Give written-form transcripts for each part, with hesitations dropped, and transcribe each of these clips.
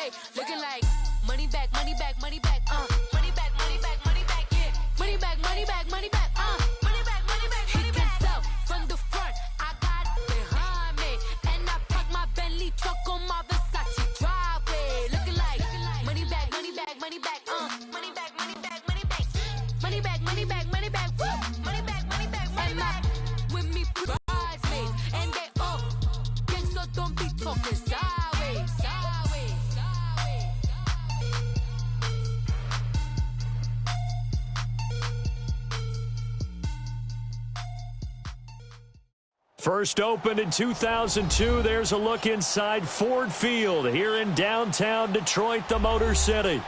way. Looking like money back, money back, money back, money back, money back, money back, yeah. Money back, money back, money back, money back, money back, money back. He can tell from the front, I got it behind me. And I park my Bentley truck on my Versace driveway. Looking like money back, money back, money back, money back, money back, money back. Money back, money back, money back, woo. Money back, money back, money back. With me bridesmaids, and they all gang, so don't be talking sideways, sideways, sideways. First opened in 2002, there's a look inside Ford Field here in downtown Detroit, the Motor City.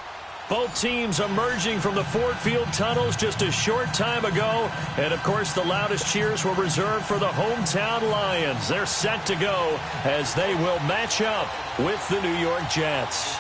Both teams emerging from the Ford Field tunnels just a short time ago. And, of course, the loudest cheers were reserved for the hometown Lions. They're set to go as they will match up with the New York Jets.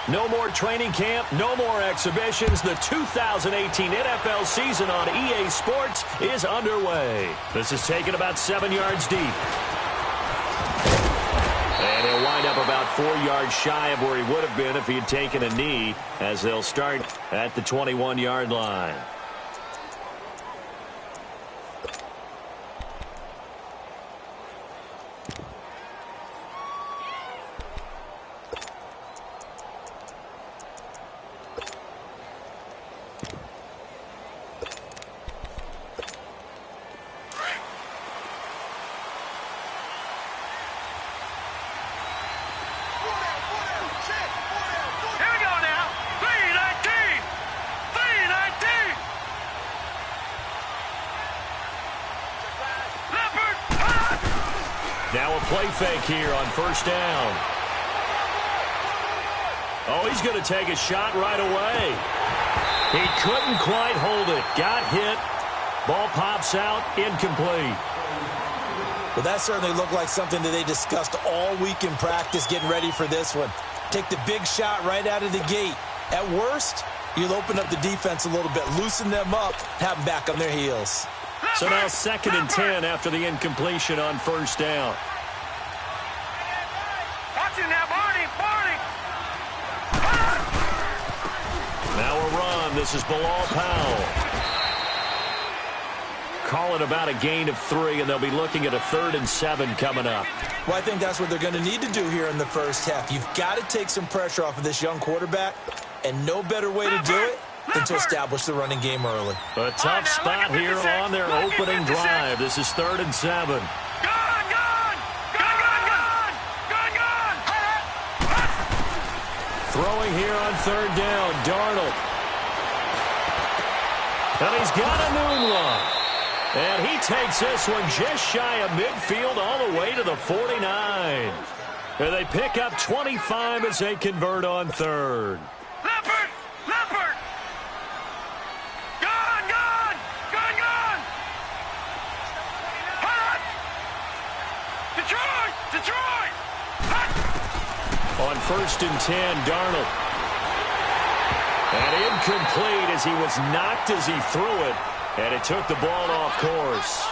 No more training camp, no more exhibitions. The 2018 NFL season on EA Sports is underway. This is taken about 7 yards deep. And he'll wind up about 4 yards shy of where he would have been if he had taken a knee, as they'll start at the 21-yard line. Now a play fake here on first down. Oh, he's going to take a shot right away. He couldn't quite hold it. Got hit. Ball pops out. Incomplete. Well, that certainly looked like something that they discussed all week in practice getting ready for this one. Take the big shot right out of the gate. At worst, you'll open up the defense a little bit, loosen them up, have them back on their heels. So now 2nd and 10 after the incompletion on first down. Now a run. This is Bilal Powell. Call it about a gain of 3, and they'll be looking at a 3rd and 7 coming up. Well, I think that's what they're going to need to do here in the first half. You've got to take some pressure off of this young quarterback, and no better way to do it than to establish the running game early. A tough spot here on their opening drive. This is 3rd and 7. Throwing here on 3rd down, Darnold. And he's got a noon one. And he takes this one just shy of midfield all the way to the 49. And they pick up 25 as they convert on 3rd. Leopard! Gone! Hot! Detroit! Hot! On 1st and 10, Darnold. And incomplete as he was knocked as he threw it. And it took the ball off course.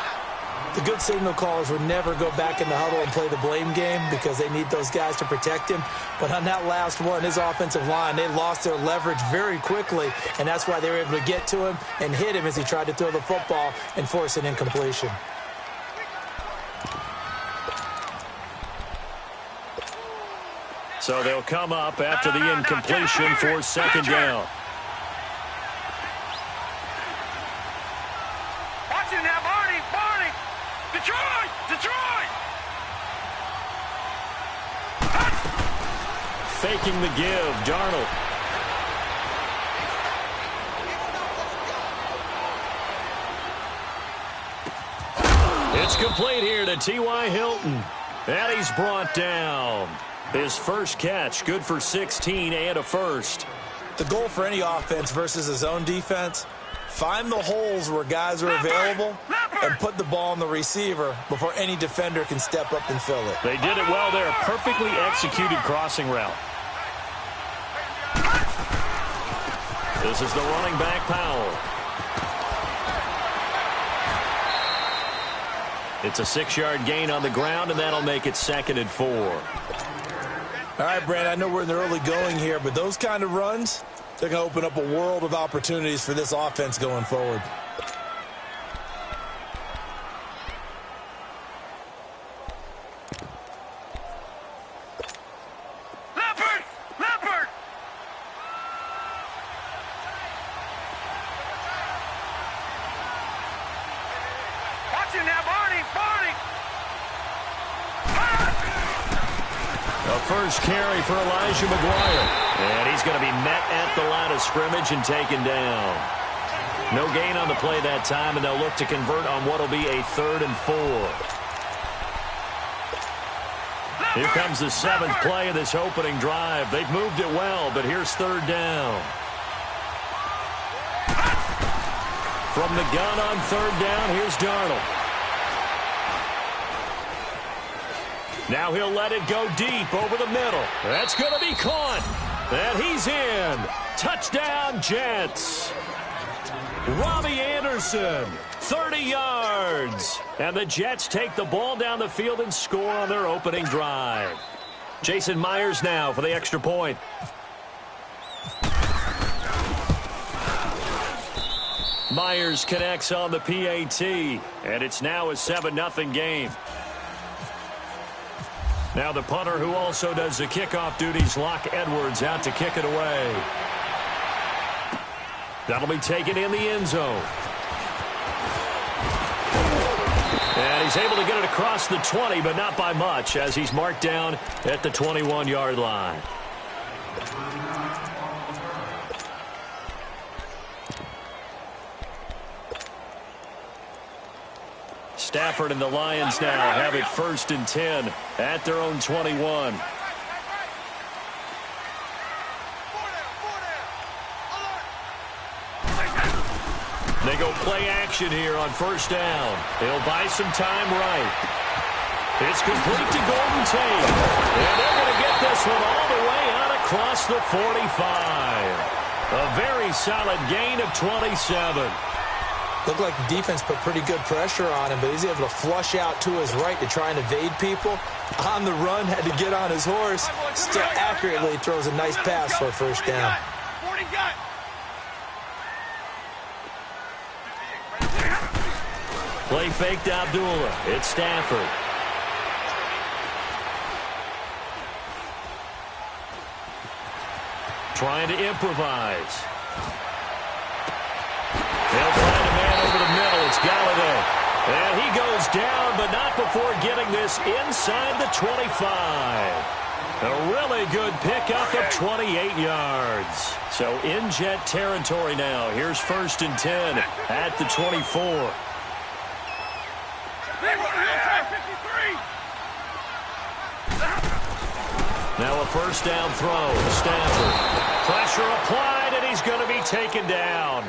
The good signal callers would never go back in the huddle and play the blame game because they need those guys to protect him. But on that last one, his offensive line, they lost their leverage very quickly, and that's why they were able to get to him and hit him as he tried to throw the football and force an incompletion. So they'll come up after the incompletion for 2nd down. Watch it now, Barney! Detroit! Faking the give, Darnold. It's complete here to T.Y. Hilton. And he's brought down. His first catch, good for 16 and a first. The goal for any offense versus his own defense, find the holes where guys are available and put the ball on the receiver before any defender can step up and fill it. They did it well there. Perfectly executed crossing route. This is the running back, Powell. It's a 6-yard gain on the ground, and that'll make it 2nd and 4. All right, Brand, I know we're in the early going here, but those kind of runs, they're going to open up a world of opportunities for this offense going forward. First carry for Elijah McGuire. And he's going to be met at the line of scrimmage and taken down. No gain on the play that time, and they'll look to convert on what will be a 3rd and 4. Here comes the 7th play of this opening drive. They've moved it well, but here's 3rd down. From the gun on 3rd down, here's Darnold. Now he'll let it go deep over the middle. That's going to be caught. And he's in. Touchdown, Jets. Robbie Anderson, 30 yards. And the Jets take the ball down the field and score on their opening drive. Jason Myers now for the extra point. Myers connects on the PAT. And it's now a 7-0 game. Now the punter, who also does the kickoff duties, Locke Edwards, out to kick it away. That'll be taken in the end zone. And he's able to get it across the 20, but not by much, as he's marked down at the 21-yard line. Stafford and the Lions now have it 1st and 10 at their own 21. They go play action here on 1st down. They'll buy some time right. It's complete to Golden Tate. And they're going to get this one all the way out across the 45. A very solid gain of 27. Looked like the defense put pretty good pressure on him, but he's able to flush out to his right to try and evade people. On the run, had to get on his horse. Still accurately throws a nice pass for a 1st down. Play faked Abdullah. It's Stafford. Trying to improvise. They'll find a man over the middle. It's Galladay. And he goes down, but not before getting this inside the 25. A really good pickup of 28 yards. So in Jet territory now. Here's 1st and 10 at the 24. Now a 1st down throw to Stafford. Pressure applied, and he's going to be taken down.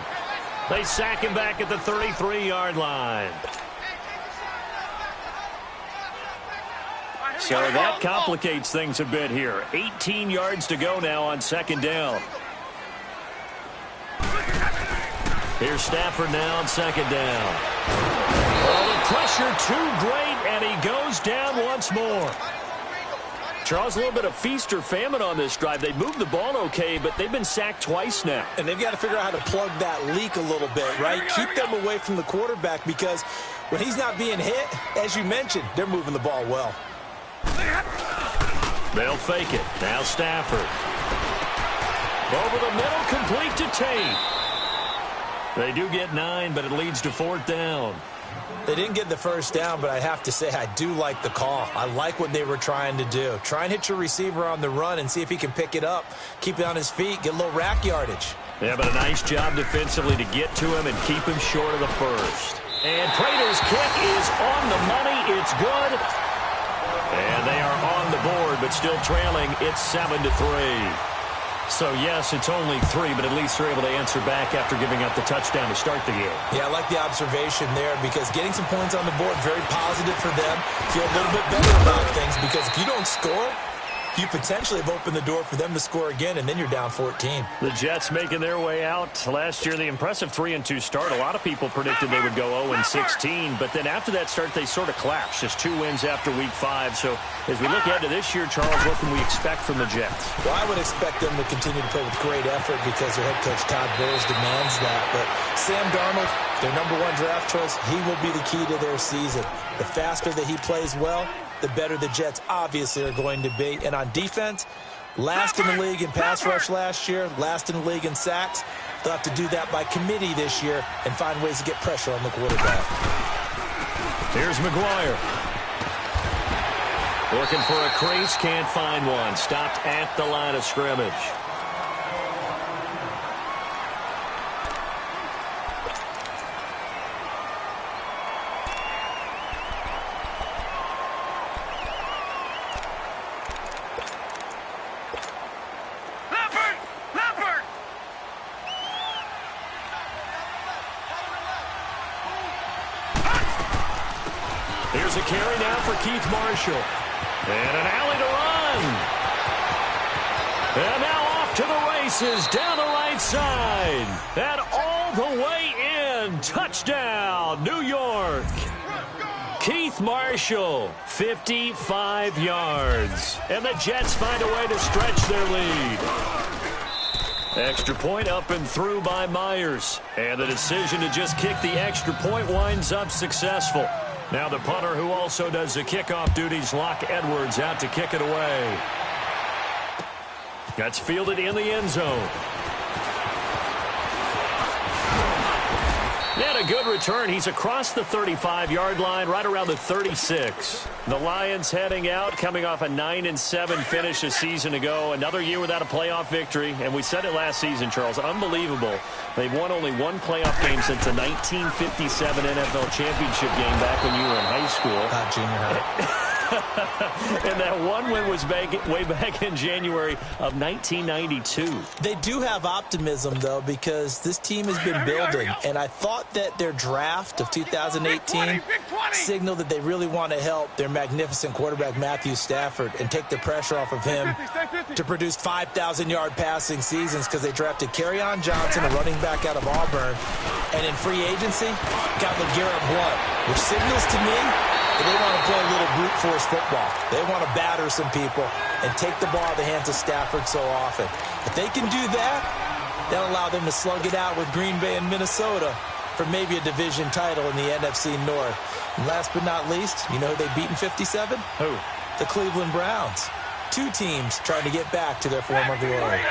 They sack him back at the 33-yard line. So that complicates things a bit here. 18 yards to go now on 2nd down. Here's Stafford now on 2nd down. Oh, the pressure too great, and he goes down once more. Charles, a little bit of feast or famine on this drive. They moved the ball okay, but they've been sacked twice now. And they've got to figure out how to plug that leak a little bit, right? Keep them away from the quarterback, because when he's not being hit, as you mentioned, they're moving the ball well. They'll fake it. Now Stafford. Over the middle, complete to Tate. They do get 9, but it leads to 4th down. They didn't get the 1st down, but I have to say I do like the call. I like what they were trying to do. Try and hit your receiver on the run and see if he can pick it up, keep it on his feet, get a little rack yardage. Yeah, but a nice job defensively to get to him and keep him short of the 1st. And Prater's kick is on the money. It's good. And they are on the board, but still trailing. It's 7-3. So, yes, it's only 3, but at least they're able to answer back after giving up the touchdown to start the game. Yeah, I like the observation there, because getting some points on the board, very positive for them. Feel a little bit better about things, because if you don't score, you potentially have opened the door for them to score again, and then you're down 14. The Jets making their way out. Last year, the impressive 3-2 start. A lot of people predicted they would go 0-16, but then after that start, they sort of collapsed. Just 2 wins after Week 5. So as we look ahead to this year, Charles, what can we expect from the Jets? Well, I would expect them to continue to play with great effort because their head coach, Todd Bowles, demands that. But Sam Darnold, their #1 draft choice, he will be the key to their season. The faster that he plays well, the better the Jets obviously are going to be. And on defense, last in the league in pass rush last year, last in the league in sacks. They'll have to do that by committee this year and find ways to get pressure on the quarterback. Here's McGuire. Looking for a crease, can't find one. Stopped at the line of scrimmage. Here's a carry now for Keith Marshall. And an alley to run. And now off to the races down the right side. And all the way in. Touchdown, New York. Keith Marshall, 55 yards. And the Jets find a way to stretch their lead. Extra point up and through by Myers. And the decision to just kick the extra point winds up successful. Now the punter, who also does the kickoff duties, Locke Edwards, out to kick it away. That's fielded in the end zone. And a good return. He's across the 35-yard line, right around the 36. The Lions heading out, coming off a 9-7 finish a season ago. Another year without a playoff victory. And we said it last season, Charles, unbelievable. They've won only one playoff game since the 1957 NFL championship game back when you were in high school. Not junior high. And that one win was way back in January of 1992. They do have optimism, though, because this team has been building. And I thought that their draft of 2018 signaled that they really want to help their magnificent quarterback, Matthew Stafford, and take the pressure off of him to produce 5,000-yard passing seasons, because they drafted Kerryon Johnson, a running back out of Auburn, and in free agency, got LeGarrette Blount, which signals to me that they want to play a little brute force football. They want to batter some people and take the ball out of the hands of Stafford so often. If they can do that, that'll allow them to slug it out with Green Bay and Minnesota for maybe a division title in the NFC North. And last but not least, you know who they beat in 57? Who? The Cleveland Browns. 2 teams trying to get back to their former glory.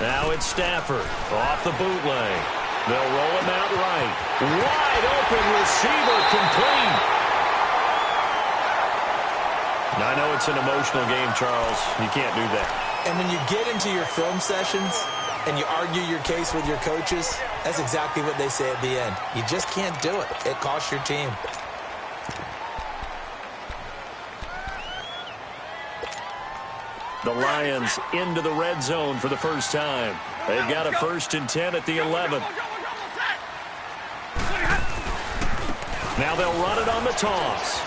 Now it's Stafford off the bootleg. They'll roll him out right. Wide open receiver, complete. Now, I know it's an emotional game, Charles. You can't do that. And when you get into your film sessions and you argue your case with your coaches, that's exactly what they say at the end. You just can't do it. It costs your team. The Lions into the red zone for the first time. They've got a 1st and 10 at the 11. Now they'll run it on the toss.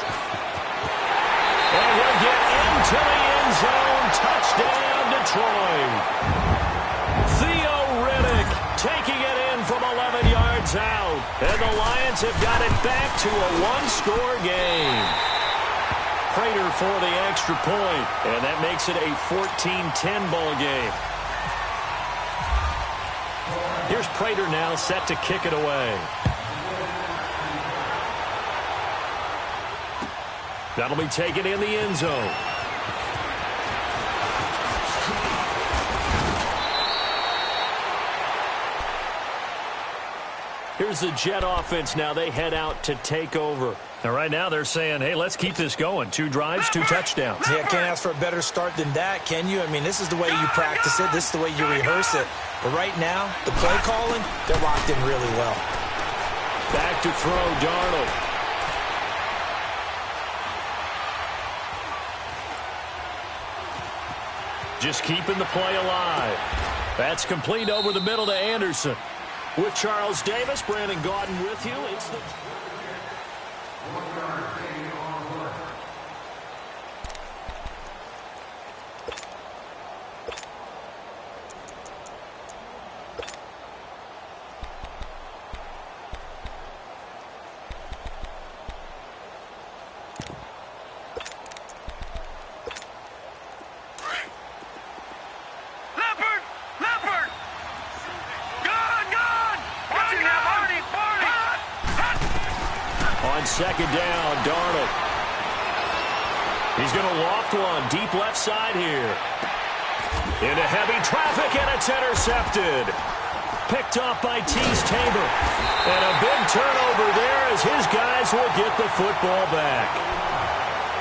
And he'll get into the end zone. Touchdown, Detroit. Theo Riddick taking it in from 11 yards out. And the Lions have got it back to a 1-score game. Prater for the extra point, and that makes it a 14-10 ball game. Here's Prater now set to kick it away. That'll be taken in the end zone. Here's the Jet offense now. They head out to take over. Now, right now, they're saying, hey, let's keep this going. 2 drives, 2 touchdowns. Yeah, can't ask for a better start than that, can you? I mean, this is the way you practice it. This is the way you rehearse it. But right now, the play calling, they're locked in really well. Back to throw, Darnold. Just keeping the play alive. That's complete over the middle to Anderson. With Charles Davis, Brandon Gaudin with you. It's the... On second down, Darnold. He's going to loft one deep left side here. Into heavy traffic, and it's intercepted. Picked off by Tease Tabor. And a big turnover there as his guys will get the football back.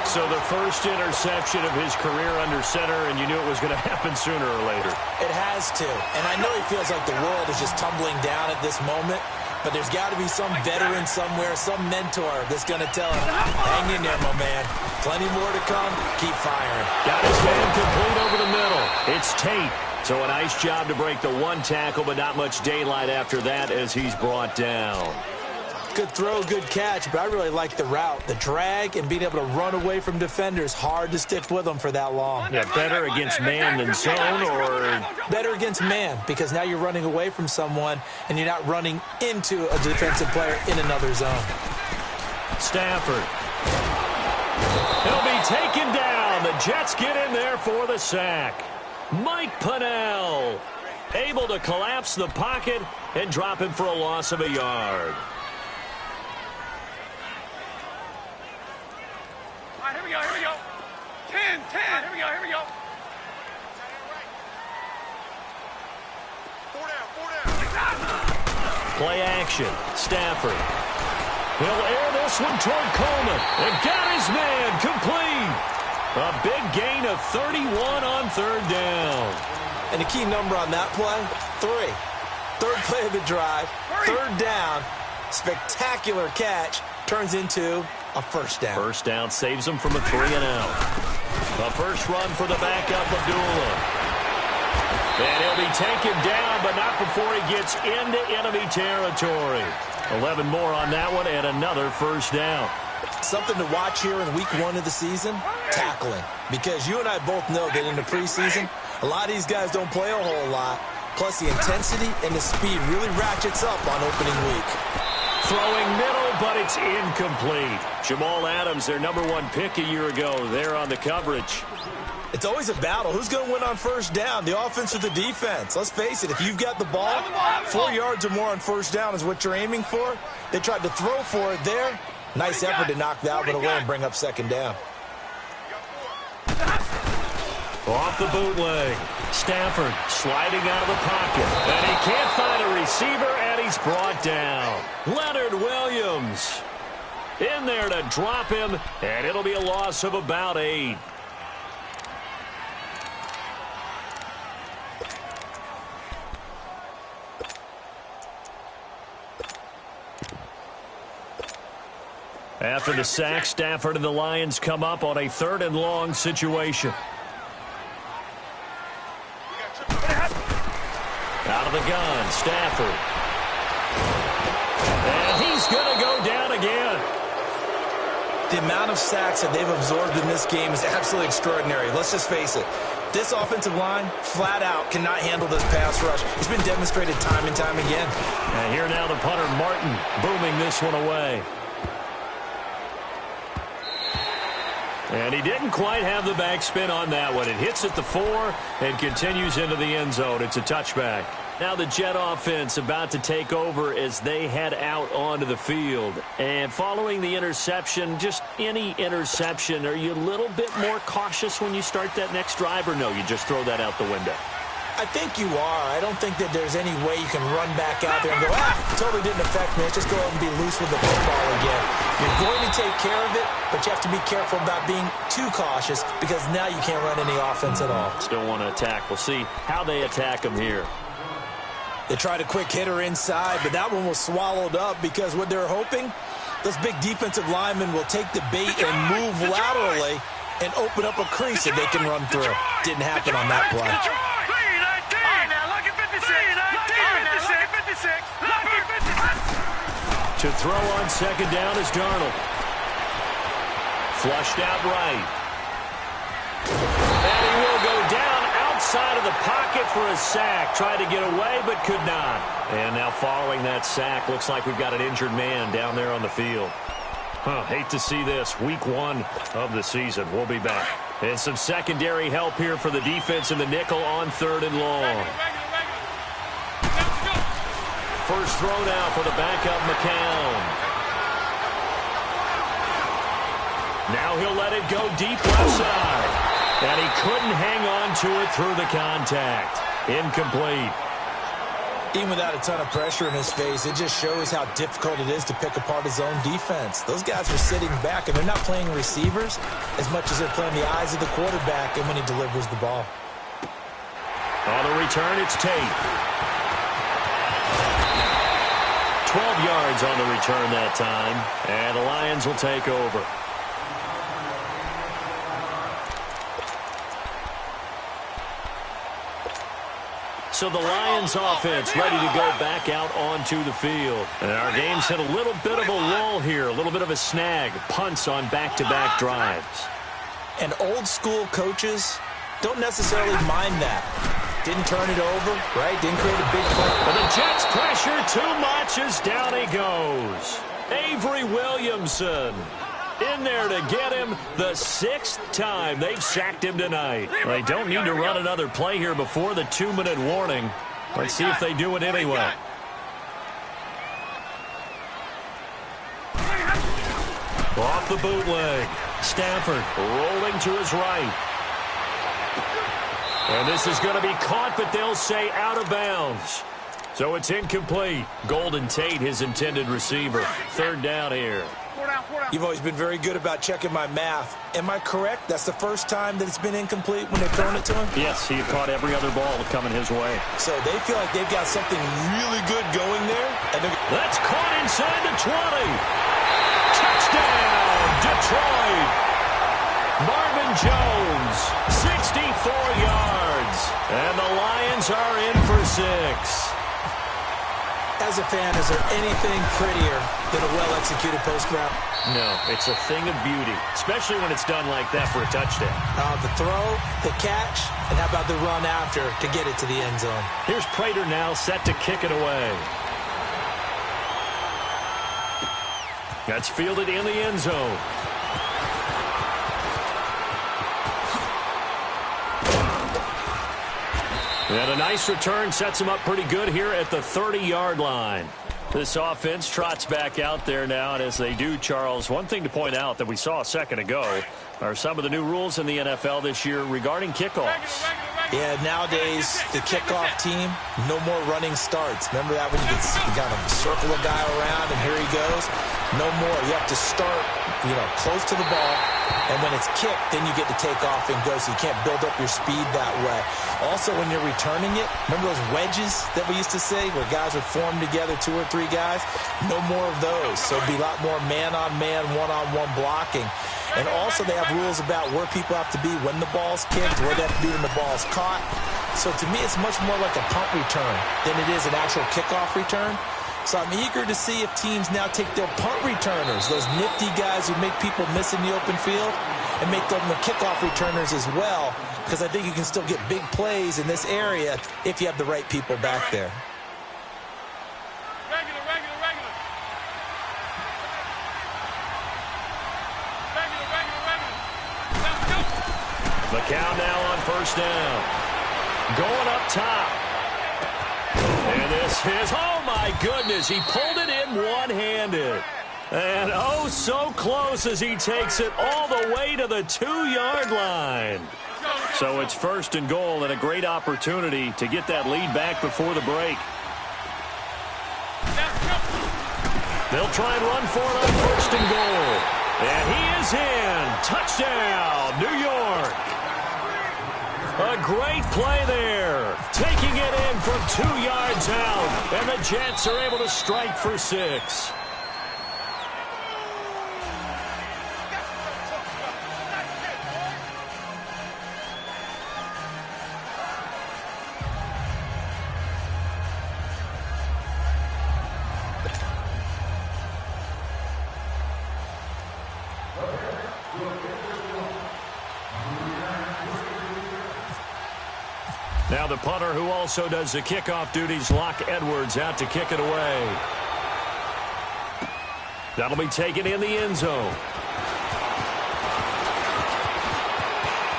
So the first interception of his career under center, and you knew it was going to happen sooner or later. It has to. And I know he feels like the world is just tumbling down at this moment. But there's got to be some veteran somewhere, some mentor that's going to tell him, hang in there, my man. Plenty more to come. Keep firing. Got his man complete over the middle. It's Tate. So a nice job to break the one tackle, but not much daylight after that as he's brought down. Good throw, good catch, but I really like the route. The drag and being able to run away from defenders. Hard to stick with them for that long. Yeah, better against man than zone, or? Better against man, because now you're running away from someone and you're not running into a defensive player in another zone. Stafford. He'll be taken down. The Jets get in there for the sack. Mike Pennell able to collapse the pocket and drop him for a loss of a yard. Here we go. 10. Here we go. 4 down. Play action. Stafford. He'll air this one toward Coleman. And got his man complete. A big gain of 31 on third down. And the key number on that play, 3. Third play of the drive, third down, spectacular catch, turns into a first down. First down saves him from a 3-and-out. The first run for the backup, Abdullah. And he'll be taken down, but not before he gets into enemy territory. 11 more on that one, and another first down. Something to watch here in week 1 of the season, tackling. Because you and I both know that in the preseason, a lot of these guys don't play a whole lot. Plus, the intensity and the speed really ratchets up on opening week. Throwing middle, but it's incomplete. Jamal Adams, their #1 pick a year ago, there on the coverage. It's always a battle. Who's going to win on first down, the offense or the defense? Let's face it, if you've got the ball, 4 yards or more on first down is what you're aiming for. They tried to throw for it there. Nice effort to knock that one away and bring up second down. Off the bootleg. Stafford sliding out of the pocket. And he can't find a receiver, and he's brought down. Leonard Williams in there to drop him, and it'll be a loss of about 8. After the sack, Stafford and the Lions come up on a 3rd and long situation. Out of the gun, Stafford. And he's going to go down again. The amount of sacks that they've absorbed in this game is absolutely extraordinary. Let's just face it. This offensive line, flat out, cannot handle this pass rush. It's been demonstrated time and time again. And here now the punter, Martin, booming this one away. And he didn't quite have the backspin on that one. It hits at the 4 and continues into the end zone. It's a touchback. Now the Jet offense about to take over as they head out onto the field. And following the interception, just any interception, are you a little bit more cautious when you start that next drive, or no, you just throw that out the window? I think you are. I don't think that there's any way you can run back out there and go, totally didn't affect me. Let's just go ahead and be loose with the football again. You're going to take care of it, but you have to be careful about being too cautious because now you can't run any offense at all. Still want to attack. We'll see how they attack them here. They tried a quick hitter inside, but that one was swallowed up because what they're hoping, those big defensive linemen will take the bait and move laterally and open up a crease that they can run through. Didn't happen on that play. To throw on second down is Darnold. Flushed out right. And he will go down outside of the pocket for a sack. Tried to get away, but could not. And now following that sack, looks like we've got an injured man down there on the field. Hate to see this. Week 1 of the season. We'll be back. And some secondary help here for the defense in the nickel on 3rd and long. First throw now for the backup McCown. Now he'll let it go deep left side. And he couldn't hang on to it through the contact. Incomplete. Even without a ton of pressure in his face, it just shows how difficult it is to pick apart his own defense. Those guys are sitting back, and they're not playing receivers as much as they're playing the eyes of the quarterback and when he delivers the ball. On the return, it's Tate. 12 yards on the return that time, and the Lions will take over. So the Lions offense ready to go back out onto the field. And our game's hit a little bit of a lull here, a little bit of a snag. Punts on back-to-back drives. And old-school coaches don't necessarily mind that. Didn't turn it over, right? Didn't create a big play. But the Jets pressure too much as down he goes. Avery Williamson in there to get him the 6th time they've sacked him tonight. They don't need to run another play here before the 2-minute warning. Let's see if they do it anyway. Off the bootleg. Stafford rolling to his right. And this is going to be caught, but they'll say out of bounds. So it's incomplete. Golden Tate, his intended receiver. 3rd down here. You've always been very good about checking my math. Am I correct? That's the first time that it's been incomplete when they've thrown it to him? Yes, he caught every other ball coming his way. So they feel like they've got something really good going there. And that's caught inside the 20. Touchdown, Detroit. Marvin Jones, 64 yards. And the Lions are in for 6. As a fan, is there anything prettier than a well-executed post route? No, it's a thing of beauty, especially when it's done like that for a touchdown. The throw, the catch, and how about the run after to get it to the end zone? Here's Prater now set to kick it away. That's fielded in the end zone. And a nice return sets him up pretty good here at the 30-yard line. This offense trots back out there now, and as they do, Charles, one thing to point out that we saw a second ago are some of the new rules in the NFL this year regarding kickoffs. Yeah, nowadays, the kickoff team, no more running starts. Remember that when you got to circle a guy around and here he goes? No more. You have to start, close to the ball. And when it's kicked, then you get to take off and go, so you can't build up your speed that way. Also, when you're returning it, remember those wedges that we used to say where guys would form together, 2 or 3 guys? No more of those. So it'd be a lot more man-on-man, one-on-one blocking. And also they have rules about where people have to be when the ball's kicked, where they have to be when the ball's caught. So to me, it's much more like a punt return than it is an actual kickoff return. So I'm eager to see if teams now take their punt returners, those nifty guys who make people miss in the open field, and make them the kickoff returners as well, because I think you can still get big plays in this area if you have the right people back there. McCown now on first down. Going up top. And this is, oh my goodness, he pulled it in one-handed. And oh, so close as he takes it all the way to the 2-yard line. So it's 1st and goal and a great opportunity to get that lead back before the break. They'll try and run for it on 1st and goal. And he is in. Touchdown, New York. A great play there. Taking it in from 2 yards out. And the Jets are able to strike for 6. Now the punter who also does the kickoff duties, Locke Edwards, out to kick it away. That'll be taken in the end zone.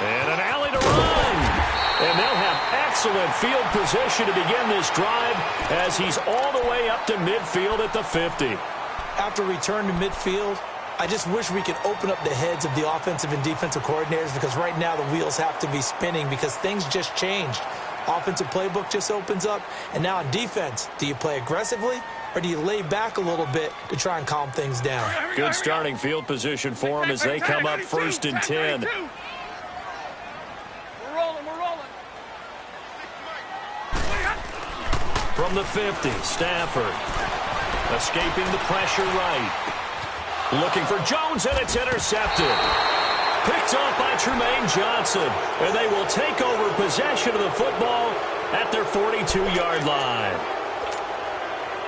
And an alley to run. And they'll have excellent field position to begin this drive as he's all the way up to midfield at the 50. After return to midfield, I just wish we could open up the heads of the offensive and defensive coordinators, because right now the wheels have to be spinning because things just changed. Offensive playbook just opens up, and now on defense, do you play aggressively or do you lay back a little bit to try and calm things down? Good starting field position for them as they come up 1st and 10. We're rolling. From the 50, Stafford escaping the pressure right. Looking for Jones, and it's intercepted. Picked off by Tremaine Johnson, and they will take over possession of the football at their 42-yard line.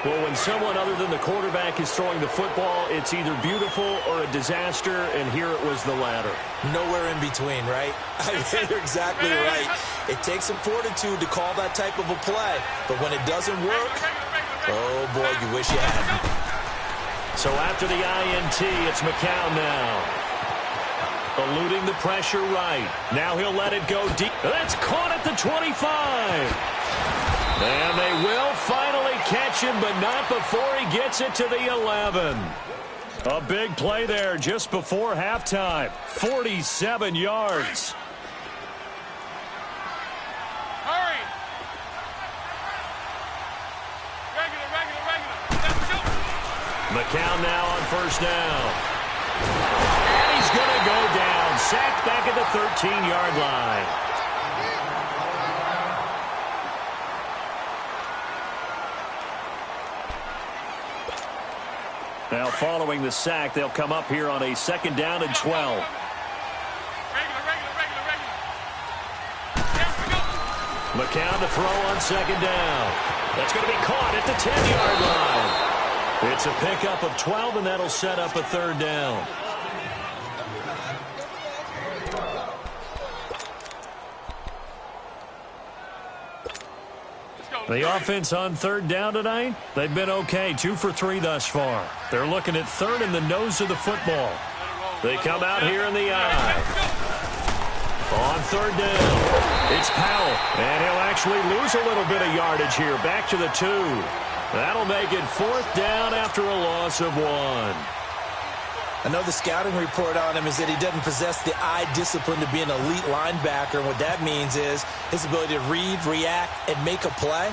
Well, when someone other than the quarterback is throwing the football, it's either beautiful or a disaster, and here it was the latter. Nowhere in between, right? I mean, you're exactly right. It takes some fortitude to call that type of a play, but when it doesn't work, oh boy, you wish you hadn't. So after the INT, it's McCown now. Eluding the pressure right. Now he'll let it go deep. That's caught at the 25. And they will finally catch him, but not before he gets it to the 11. A big play there just before halftime. 47 yards. Hurry. Regular. Let's go. McCown now on 1st down. And he's going to go down. Sacked back at the 13-yard line. Now following the sack, they'll come up here on a 2nd down and 12. Regular. Yes, we go. McCown to throw on 2nd down. That's going to be caught at the 10-yard line. It's a pickup of 12, and that'll set up a 3rd down. The offense on 3rd down tonight, they've been okay. 2 for 3 thus far. They're looking at 3rd in the nose of the football. They come out here in the eye. On 3rd down, it's Powell, and he'll actually lose a little bit of yardage here. Back to the 2. That'll make it 4th down after a loss of 1. I know the scouting report on him is that he doesn't possess the eye discipline to be an elite linebacker. And what that means is his ability to read, react, and make a play.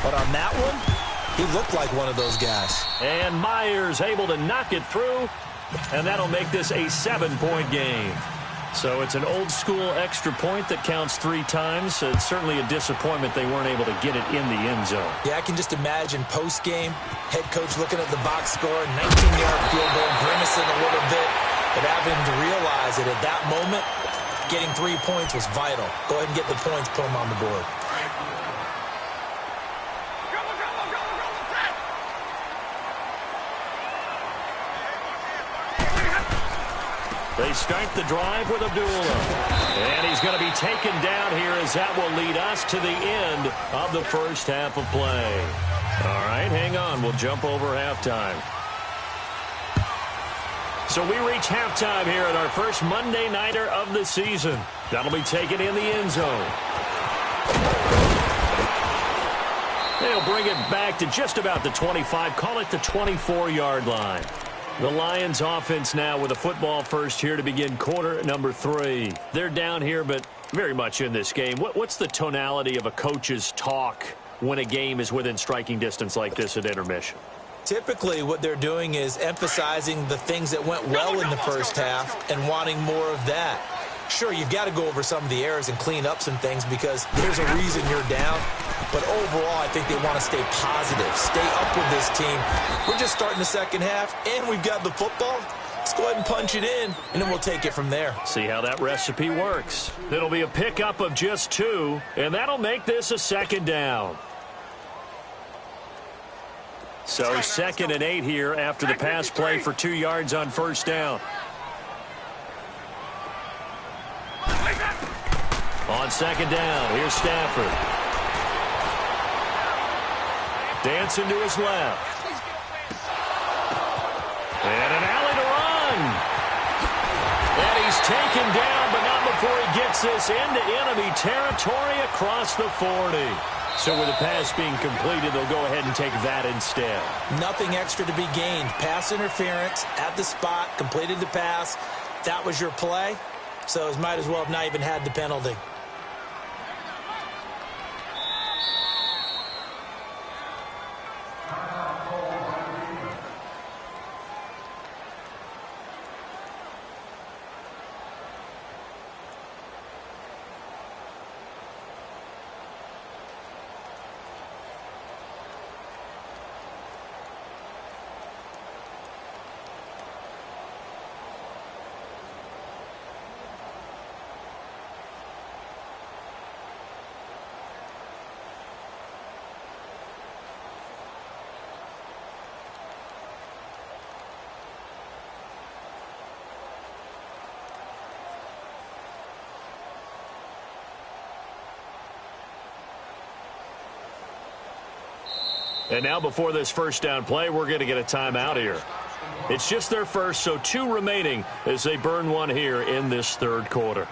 But on that one, he looked like one of those guys. And Myers able to knock it through, and that'll make this a 7-point game. So it's an old-school extra point that counts 3 times. So it's certainly a disappointment they weren't able to get it in the end zone. Yeah, I can just imagine post-game, head coach looking at the box score, 19-yard field goal, grimacing a little bit, but having to realize that at that moment, getting 3 points was vital. Go ahead and get the points, put them on the board. They start the drive with Abdullah. And he's going to be taken down here as that will lead us to the end of the 1st half of play. All right, hang on. We'll jump over halftime. So we reach halftime here at our first Monday Nighter of the season. That'll be taken in the end zone. They'll bring it back to just about the 25. Call it the 24-yard line. The Lions offense now with a football first here to begin quarter number 3. They're down here, but very much in this game. What's the tonality of a coach's talk when a game is within striking distance like this at intermission? Typically, what they're doing is emphasizing the things that went well in the first half and wanting more of that. Sure, you've got to go over some of the errors and clean up some things because there's a reason you're down. But overall, I think they want to stay positive, stay up with this team. We're just starting the second half, and we've got the football. Let's go ahead and punch it in, and then we'll take it from there. See how that recipe works. It'll be a pickup of just 2, and that'll make this a 2nd down. So 2nd and 8 here after the pass play for 2 yards on 1st down. On On second down, here's Stafford. Dancing to his left. And an alley to run. And he's taken down, but not before he gets this into enemy territory across the 40. So with the pass being completed, they'll go ahead and take that instead. Nothing extra to be gained. Pass interference at the spot, completed the pass. That was your play, so it might as well have not even had the penalty. And now before this first down play, we're going to get a timeout here. It's just their first, so 2 remaining as they burn one here in this third quarter.